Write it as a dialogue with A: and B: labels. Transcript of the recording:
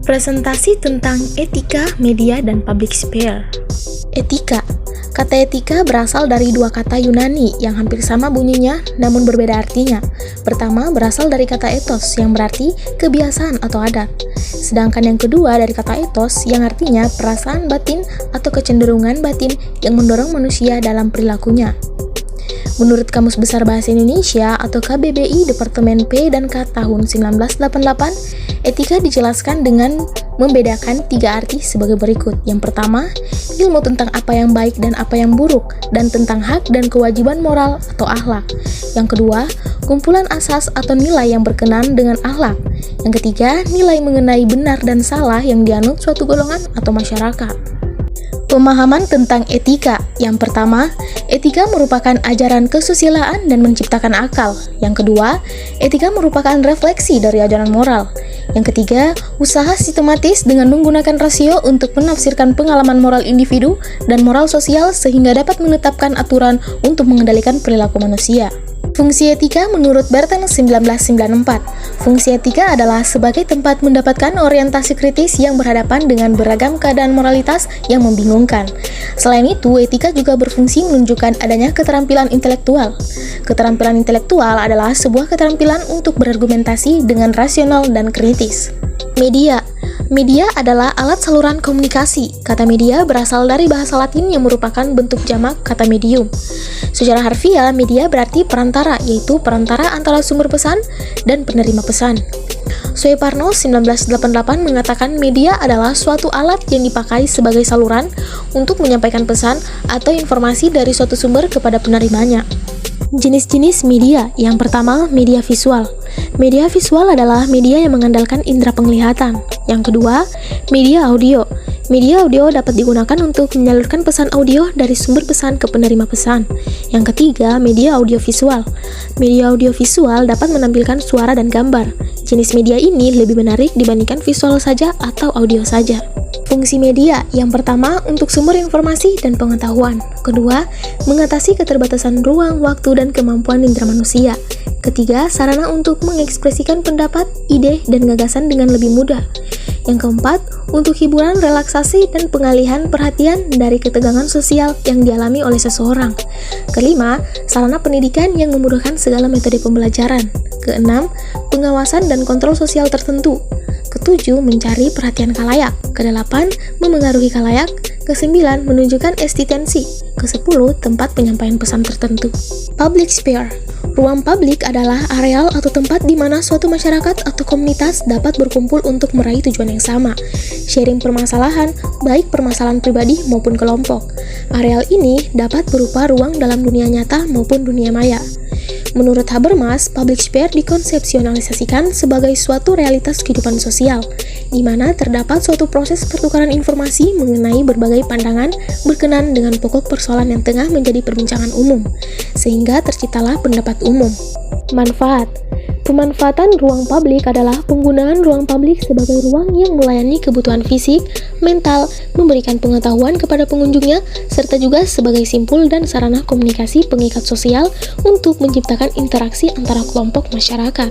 A: Presentasi tentang etika, media, dan public sphere. Etika. Kata etika berasal dari dua kata Yunani yang hampir sama bunyinya namun berbeda artinya. Pertama berasal dari kata ethos yang berarti kebiasaan atau adat. Sedangkan yang kedua dari kata ethos yang artinya perasaan batin atau kecenderungan batin yang mendorong manusia dalam perilakunya. Menurut Kamus Besar Bahasa Indonesia atau KBBI Departemen P dan K tahun 1988, etika dijelaskan dengan membedakan tiga arti sebagai berikut. Yang pertama, ilmu tentang apa yang baik dan apa yang buruk, dan tentang hak dan kewajiban moral atau akhlak. Yang kedua, kumpulan asas atau nilai yang berkenan dengan akhlak. Yang ketiga, nilai mengenai benar dan salah yang dianut suatu golongan atau masyarakat. Pemahaman tentang etika. Yang pertama, etika merupakan ajaran kesusilaan dan menciptakan akal. Yang kedua, etika merupakan refleksi dari ajaran moral. Yang ketiga, usaha sistematis dengan menggunakan rasio untuk menafsirkan pengalaman moral individu dan moral sosial sehingga dapat menetapkan aturan untuk mengendalikan perilaku manusia. Fungsi etika menurut Bertens 1994. Fungsi etika adalah sebagai tempat mendapatkan orientasi kritis yang berhadapan dengan beragam keadaan moralitas yang membingungkan. Selain itu, etika juga berfungsi menunjukkan adanya keterampilan intelektual. Keterampilan intelektual adalah sebuah keterampilan untuk berargumentasi dengan rasional dan kritis. Media. Media adalah alat saluran komunikasi. Kata media berasal dari bahasa Latin yang merupakan bentuk jamak kata medium. Secara harfiah, media berarti perantara, yaitu perantara antara sumber pesan dan penerima pesan. Sueparno 1988 mengatakan media adalah suatu alat yang dipakai sebagai saluran untuk menyampaikan pesan atau informasi dari suatu sumber kepada penerimanya. Jenis-jenis media. Yang pertama, media visual. Media visual adalah media yang mengandalkan indera penglihatan. Yang kedua, media audio. Media audio dapat digunakan untuk menyalurkan pesan audio dari sumber pesan ke penerima pesan. Yang ketiga, media audiovisual. Media audiovisual dapat menampilkan suara dan gambar. Jenis media ini lebih menarik dibandingkan visual saja atau audio saja. Fungsi media. Yang pertama, untuk sumber informasi dan pengetahuan. Kedua, mengatasi keterbatasan ruang, waktu, dan kemampuan indera manusia. Ketiga, sarana untuk mengekspresikan pendapat, ide, dan gagasan dengan lebih mudah. Yang keempat, untuk hiburan, relaksasi, dan pengalihan perhatian dari ketegangan sosial yang dialami oleh seseorang. Kelima, sarana pendidikan yang memudahkan segala metode pembelajaran. Keenam, pengawasan dan kontrol sosial tertentu. Ketujuh, mencari perhatian khalayak. Kedelapan, memengaruhi khalayak. Kesembilan, menunjukkan eksistensi. Kesepuluh, tempat penyampaian pesan tertentu. Public sphere. Ruang publik adalah areal atau tempat di mana suatu masyarakat atau komunitas dapat berkumpul untuk meraih tujuan yang sama. Sharing permasalahan, baik permasalahan pribadi maupun kelompok. Areal ini dapat berupa ruang dalam dunia nyata maupun dunia maya. Menurut Habermas, public sphere dikonsepsionalisasikan sebagai suatu realitas kehidupan sosial, di mana terdapat suatu proses pertukaran informasi mengenai berbagai pandangan berkenan dengan pokok persoalan yang tengah menjadi perbincangan umum, sehingga terciptalah pendapat umum. Manfaat. Pemanfaatan ruang publik adalah penggunaan ruang publik sebagai ruang yang melayani kebutuhan fisik, mental, memberikan pengetahuan kepada pengunjungnya, serta juga sebagai simpul dan sarana komunikasi pengikat sosial untuk menciptakan interaksi antara kelompok masyarakat.